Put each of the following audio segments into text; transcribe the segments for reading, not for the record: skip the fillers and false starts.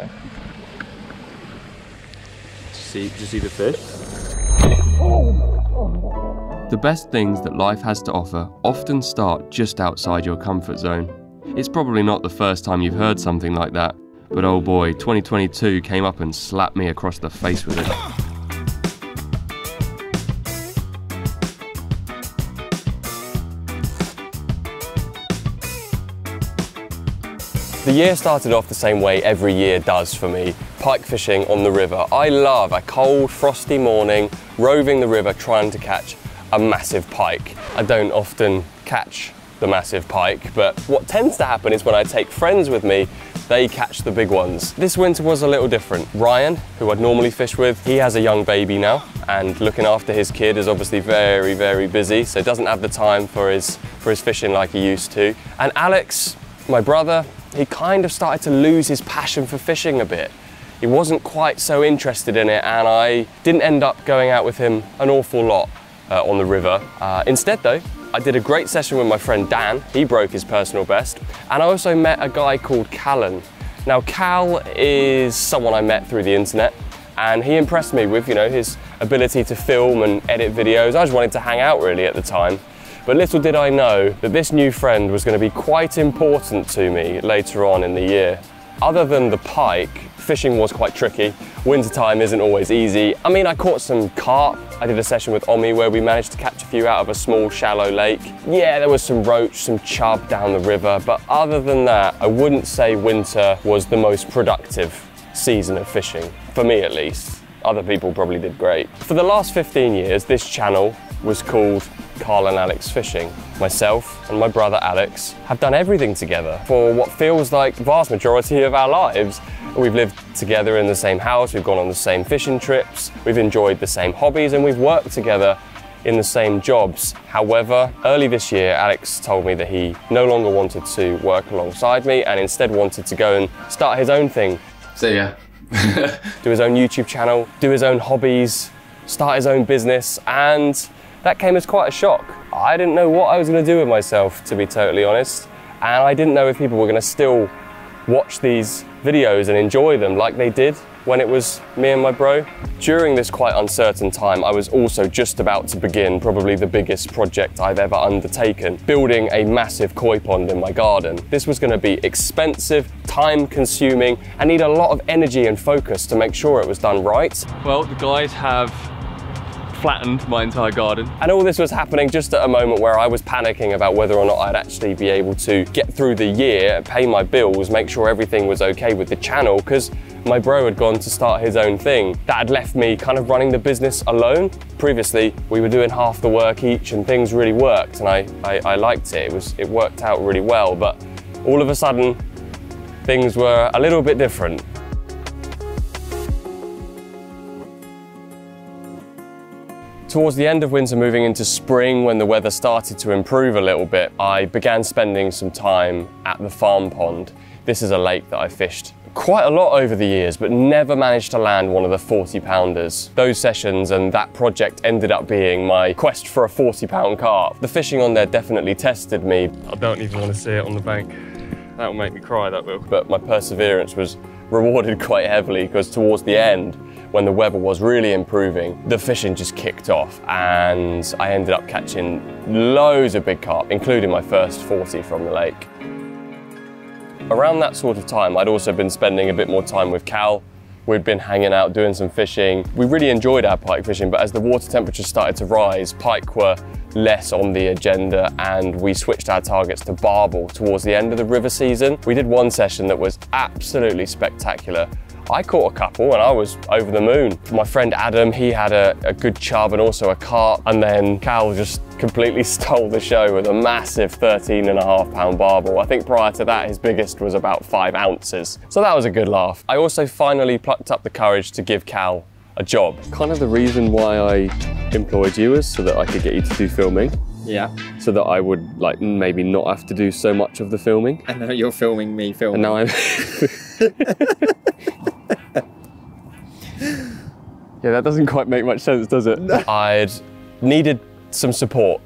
Okay. Did you see the fish? The best things that life has to offer often start just outside your comfort zone. It's probably not the first time you've heard something like that, but oh boy, 2022 came up and slapped me across the face with it. The year started off the same way every year does for me, pike fishing on the river. I love a cold, frosty morning, roving the river trying to catch a massive pike. I don't often catch the massive pike, but what tends to happen is when I take friends with me, they catch the big ones. This winter was a little different. Ryan, who I'd normally fish with, he has a young baby now, and looking after his kid is obviously very, very busy, so doesn't have the time for his fishing like he used to. And Alex, my brother, he kind of started to lose his passion for fishing a bit. He wasn't quite so interested in it, and I didn't end up going out with him an awful lot on the river. Instead though, I did a great session with my friend Dan. He broke his personal best. And I also met a guy called Callan. Now Cal is someone I met through the internet, and he impressed me with, you know, his ability to film and edit videos. I just wanted to hang out really at the time. But little did I know that this new friend was going to be quite important to me later on in the year. Other than the pike, fishing was quite tricky. Wintertime isn't always easy. I mean, I caught some carp. I did a session with Omi where we managed to catch a few out of a small, shallow lake. Yeah, there was some roach, some chub down the river, but other than that, I wouldn't say winter was the most productive season of fishing, for me at least. Other people probably did great. For the last 15 years, this channel was called Carl and Alex Fishing. Myself and my brother Alex have done everything together for what feels like the vast majority of our lives. We've lived together in the same house, we've gone on the same fishing trips, we've enjoyed the same hobbies, and we've worked together in the same jobs. However, early this year, Alex told me that he no longer wanted to work alongside me and instead wanted to go and start his own thing. So yeah. Do his own YouTube channel, do his own hobbies, start his own business, and that came as quite a shock. I didn't know what I was going to do with myself, to be totally honest, and I didn't know if people were going to still watch these videos and enjoy them like they did when it was me and my bro. During this quite uncertain time, I was also just about to begin probably the biggest project I've ever undertaken, building a massive koi pond in my garden. This was going to be expensive, time-consuming, and need a lot of energy and focus to make sure it was done right. Well, the guys have flattened my entire garden. And all this was happening just at a moment where I was panicking about whether or not I'd actually be able to get through the year, pay my bills, make sure everything was okay with the channel, because my bro had gone to start his own thing. That had left me kind of running the business alone. Previously, we were doing half the work each and things really worked, and I liked it. It worked out really well, but all of a sudden, things were a little bit different. Towards the end of winter, moving into spring, when the weather started to improve a little bit, I began spending some time at the farm pond. This is a lake that I fished quite a lot over the years, but never managed to land one of the 40-pounders. Those sessions and that project ended up being my quest for a 40-pound carp. The fishing on there definitely tested me. I don't even want to see it on the bank. That'll make me cry, that will. But my perseverance was rewarded quite heavily, because towards the end, when the weather was really improving, the fishing just kicked off, and I ended up catching loads of big carp, including my first 40 from the lake. Around that sort of time, I'd also been spending a bit more time with Cal. We'd been hanging out, doing some fishing. We really enjoyed our pike fishing, but as the water temperature started to rise, pike were less on the agenda, and we switched our targets to barbel towards the end of the river season. We did one session that was absolutely spectacular. I caught a couple and I was over the moon. My friend Adam, he had a good chub and also a carp, and then Cal just completely stole the show with a massive 13.5-pound barbel. I think prior to that, his biggest was about 5 ounces. So that was a good laugh. I also finally plucked up the courage to give Cal a job. Kind of the reason why I employed you is so that I could get you to do filming. Yeah. So that I would like maybe not have to do so much of the filming. And now you're filming me filming. And now I'm... Yeah, that doesn't quite make much sense, does it? No. I'd needed some support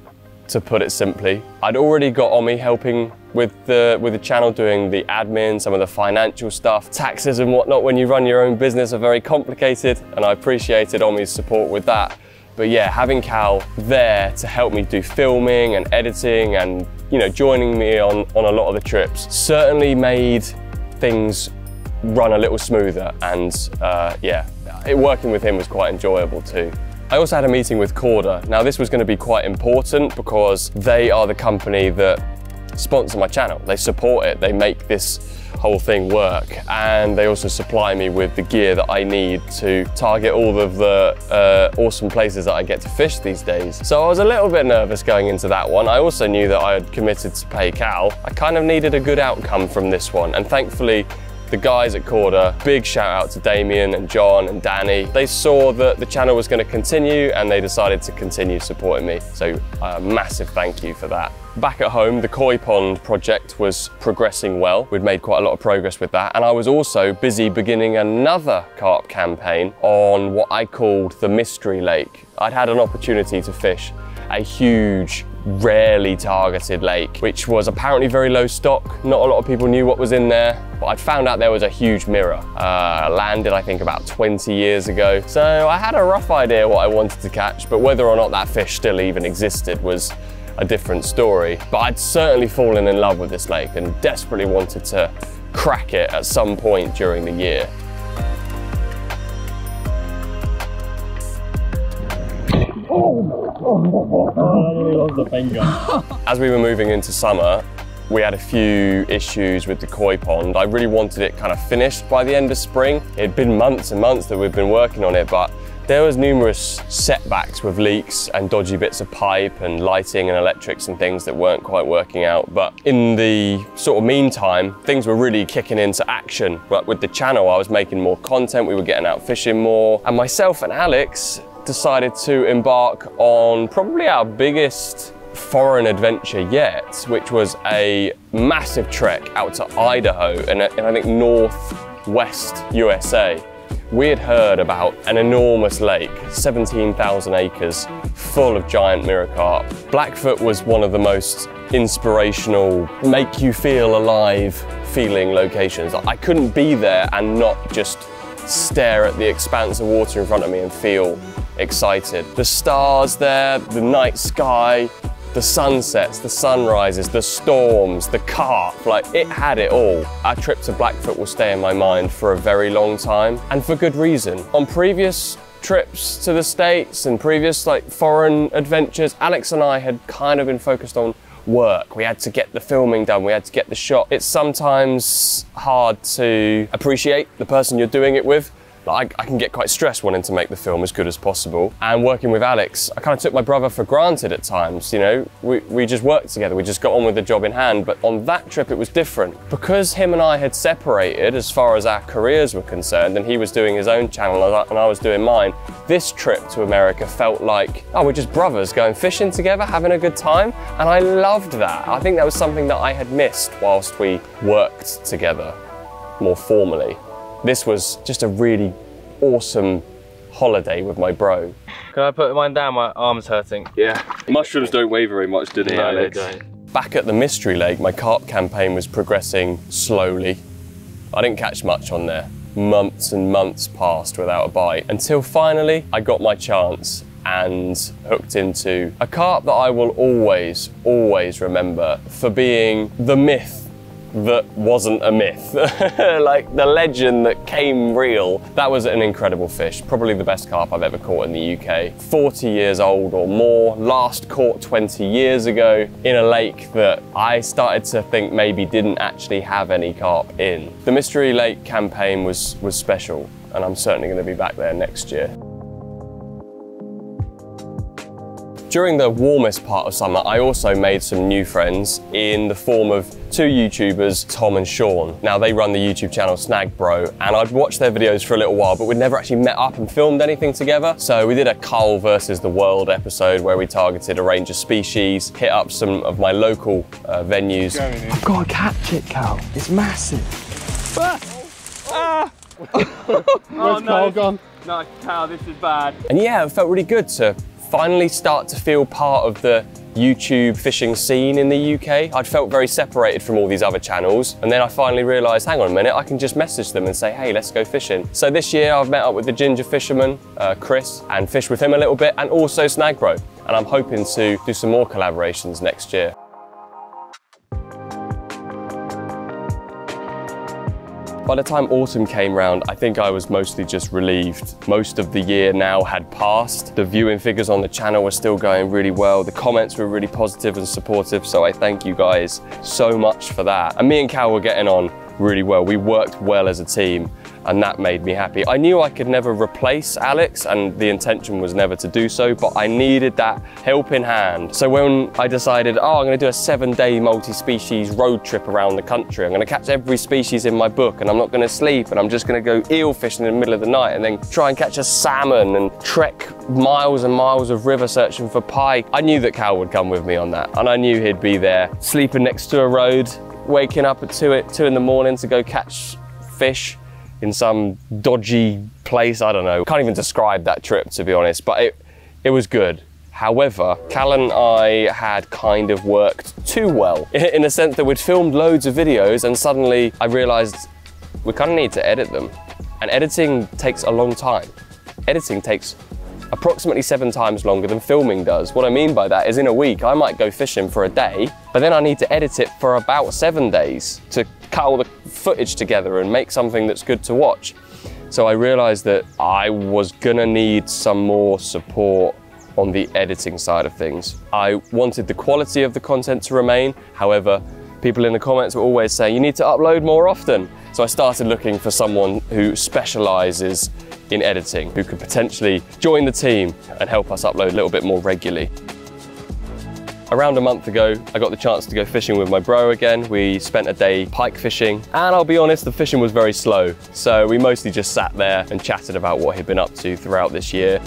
to put it simply. I'd already got Omi helping with the channel, doing the admin, some of the financial stuff. Taxes and whatnot when you run your own business are very complicated, and I appreciated Omi's support with that. But yeah, having Cal there to help me do filming and editing and, you know, joining me on a lot of the trips certainly made things run a little smoother, and yeah, working with him was quite enjoyable too. I also had a meeting with Korda. Now this was going to be quite important because they are the company that sponsor my channel. They support it, they make this whole thing work, and they also supply me with the gear that I need to target all of the awesome places that I get to fish these days. So I was a little bit nervous going into that one. I also knew that I had committed to pay Cal. I kind of needed a good outcome from this one, and thankfully the guys at Korda, big shout out to Damien and John and Danny. They saw that the channel was going to continue and they decided to continue supporting me. So a massive thank you for that. Back at home, the koi pond project was progressing well. We'd made quite a lot of progress with that. And I was also busy beginning another carp campaign on what I called the Mystery Lake. I'd had an opportunity to fish a huge, rarely targeted lake, which was apparently very low stock. Not a lot of people knew what was in there, but I'd found out there was a huge mirror. Landed, I think, about 20 years ago. So I had a rough idea what I wanted to catch, but whether or not that fish still even existed was a different story. But I'd certainly fallen in love with this lake and desperately wanted to crack it at some point during the year. As we were moving into summer, we had a few issues with the koi pond. I really wanted it kind of finished by the end of spring. It had been months and months that we'd been working on it, but there was numerous setbacks with leaks and dodgy bits of pipe and lighting and electrics and things that weren't quite working out. But in the sort of meantime, things were really kicking into action. But with the channel, I was making more content, we were getting out fishing more, and myself and Alex decided to embark on probably our biggest foreign adventure yet, which was a massive trek out to Idaho and I think northwest USA. We had heard about an enormous lake, 17,000 acres, full of giant mirror carp. Blackfoot was one of the most inspirational, make you feel alive feeling locations. I couldn't be there and not just stare at the expanse of water in front of me and feel excited. The stars there, the night sky, the sunsets, the sunrises, the storms, the carp, like it had it all. Our trip to Blackfoot will stay in my mind for a very long time, and for good reason. On previous trips to the States and previous like foreign adventures, Alex and I had kind of been focused on work. We had to get the filming done, we had to get the shot. It's sometimes hard to appreciate the person you're doing it with. Like, I can get quite stressed wanting to make the film as good as possible. And working with Alex, I kind of took my brother for granted at times, you know? We just worked together, we just got on with the job in hand. But on that trip, it was different. Because him and I had separated as far as our careers were concerned, and he was doing his own channel and I was doing mine, this trip to America felt like, oh, we're just brothers going fishing together, having a good time. And I loved that. I think that was something that I had missed whilst we worked together more formally. This was just a really awesome holiday with my bro. Can I put mine down? My arm's hurting. Yeah. Mushrooms don't weigh very much, do they, Alex? They don't. Back at the Mystery Lake, my carp campaign was progressing slowly. I didn't catch much on there. Months and months passed without a bite, until finally I got my chance and hooked into a carp that I will always, always remember for being the myth that wasn't a myth. Like the legend that came real. That was an incredible fish, probably the best carp I've ever caught in the UK. 40 years old or more, last caught 20 years ago in a lake that I started to think maybe didn't actually have any carp in. The Mystery Lake campaign was special, and I'm certainly going to be back there next year. During the warmest part of summer, I also made some new friends in the form of two YouTubers, Tom and Sean. Now they run the YouTube channel Snag Bro, and I'd watched their videos for a little while, but we'd never actually met up and filmed anything together. So we did a Cull versus the world episode where we targeted a range of species, hit up some of my local venues. I've got to catch it, Cal. It's massive. Where's Carl gone? No, Cal, this is bad. And yeah, it felt really good to finally start to feel part of the YouTube fishing scene in the UK. I'd felt very separated from all these other channels, and then I finally realised, hang on a minute, I can just message them and say, hey, let's go fishing. So this year I've met up with the ginger fisherman, Chris, and fished with him a little bit, and also Snagbro. And I'm hoping to do some more collaborations next year. By the time autumn came round, I think I was mostly just relieved. Most of the year now had passed. The viewing figures on the channel were still going really well. The comments were really positive and supportive, so I thank you guys so much for that. And me and Cal were getting on really well. We worked well as a team, and that made me happy. I knew I could never replace Alex, and the intention was never to do so, but I needed that helping hand. So when I decided, oh, I'm gonna do a 7-day multi-species road trip around the country, I'm gonna catch every species in my book, and I'm not gonna sleep, and I'm just gonna go eel fishing in the middle of the night, and then try and catch a salmon, and trek miles and miles of river searching for pike. I knew that Cal would come with me on that, and I knew he'd be there, sleeping next to a road, waking up at 2 in the morning to go catch fish in some dodgy place, I don't know. Can't even describe that trip, to be honest, but it was good. However, Cal and I had kind of worked too well, in the sense that we'd filmed loads of videos and suddenly I realized we kind of need to edit them. And editing takes a long time. Editing takes approximately 7 times longer than filming does. What I mean by that is in a week, I might go fishing for a day, but then I need to edit it for about 7 days to cut all the footage together and make something that's good to watch. So I realized that I was gonna need some more support on the editing side of things. I wanted the quality of the content to remain. However, people in the comments were always saying, you need to upload more often. So I started looking for someone who specializes in editing, who could potentially join the team and help us upload a little bit more regularly. Around a month ago, I got the chance to go fishing with my bro again. We spent a day pike fishing, and I'll be honest, the fishing was very slow. So we mostly just sat there and chatted about what he'd been up to throughout this year.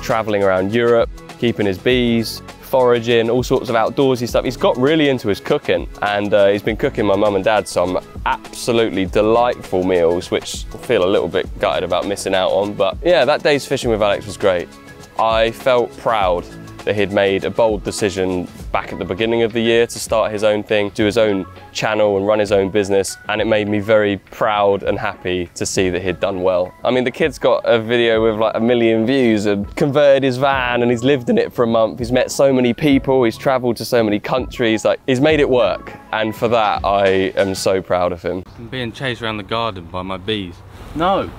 Traveling around Europe, keeping his bees, foraging, all sorts of outdoorsy stuff. He's got really into his cooking, and he's been cooking my mum and dad some absolutely delightful meals, which I feel a little bit gutted about missing out on. But yeah, that day's fishing with Alex was great. I felt proud that he'd made a bold decision back at the beginning of the year to start his own thing, do his own channel and run his own business, and it made me very proud and happy to see that he'd done well. I mean, the kid's got a video with like 1 million views and converted his van, and he's lived in it for a month. He's met so many people, he's traveled to so many countries, like he's made it work. And for that, I am so proud of him. I'm being chased around the garden by my bees. No.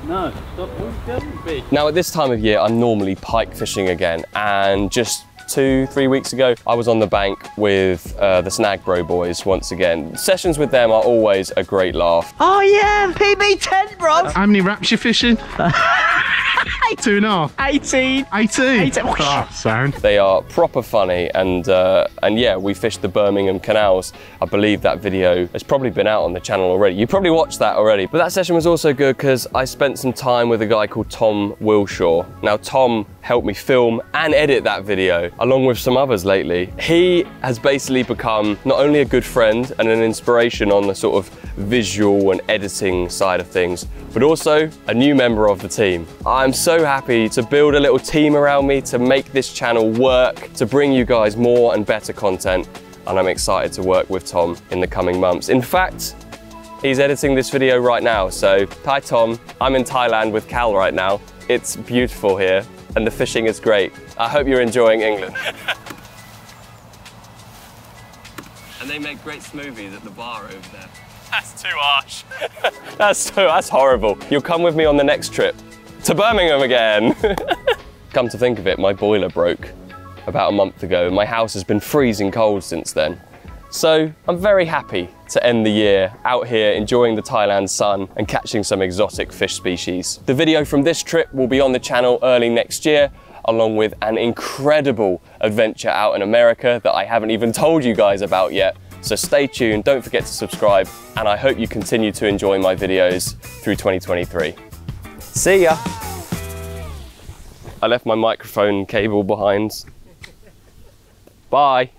No, stop going, bee. Now at this time of year, I'm normally pike fishing again, and just 2-3 weeks ago, I was on the bank with the Snagbro boys once again. Sessions with them are always a great laugh. Oh yeah, PB10, bro. How many wraps you fishing? 2.5. 18. 18. Oh, sound. They are proper funny, and yeah, we fished the Birmingham canals. I believe that video has probably been out on the channel already. You probably watched that already. But that session was also good because I spent some time with a guy called Tom Wilshaw. Now Tom helped me film and edit that video, along with some others lately. He has basically become not only a good friend and an inspiration on the sort of visual and editing side of things, but also a new member of the team. I'm so happy to build a little team around me to make this channel work, to bring you guys more and better content, and I'm excited to work with Tom in the coming months. In fact, he's editing this video right now, so hi Tom. I'm in Thailand with Cal right now. It's beautiful here, and the fishing is great. I hope you're enjoying England. And they make great smoothies at the bar over there. That's too harsh. That's horrible. You'll come with me on the next trip to Birmingham again. Come to think of it, my boiler broke about a month ago. My house has been freezing cold since then. So I'm very happy to end the year out here enjoying the Thailand sun and catching some exotic fish species. The video from this trip will be on the channel early next year, along with an incredible adventure out in America that I haven't even told you guys about yet. So stay tuned, don't forget to subscribe, and I hope you continue to enjoy my videos through 2023. See ya! I left my microphone cable behind. Bye!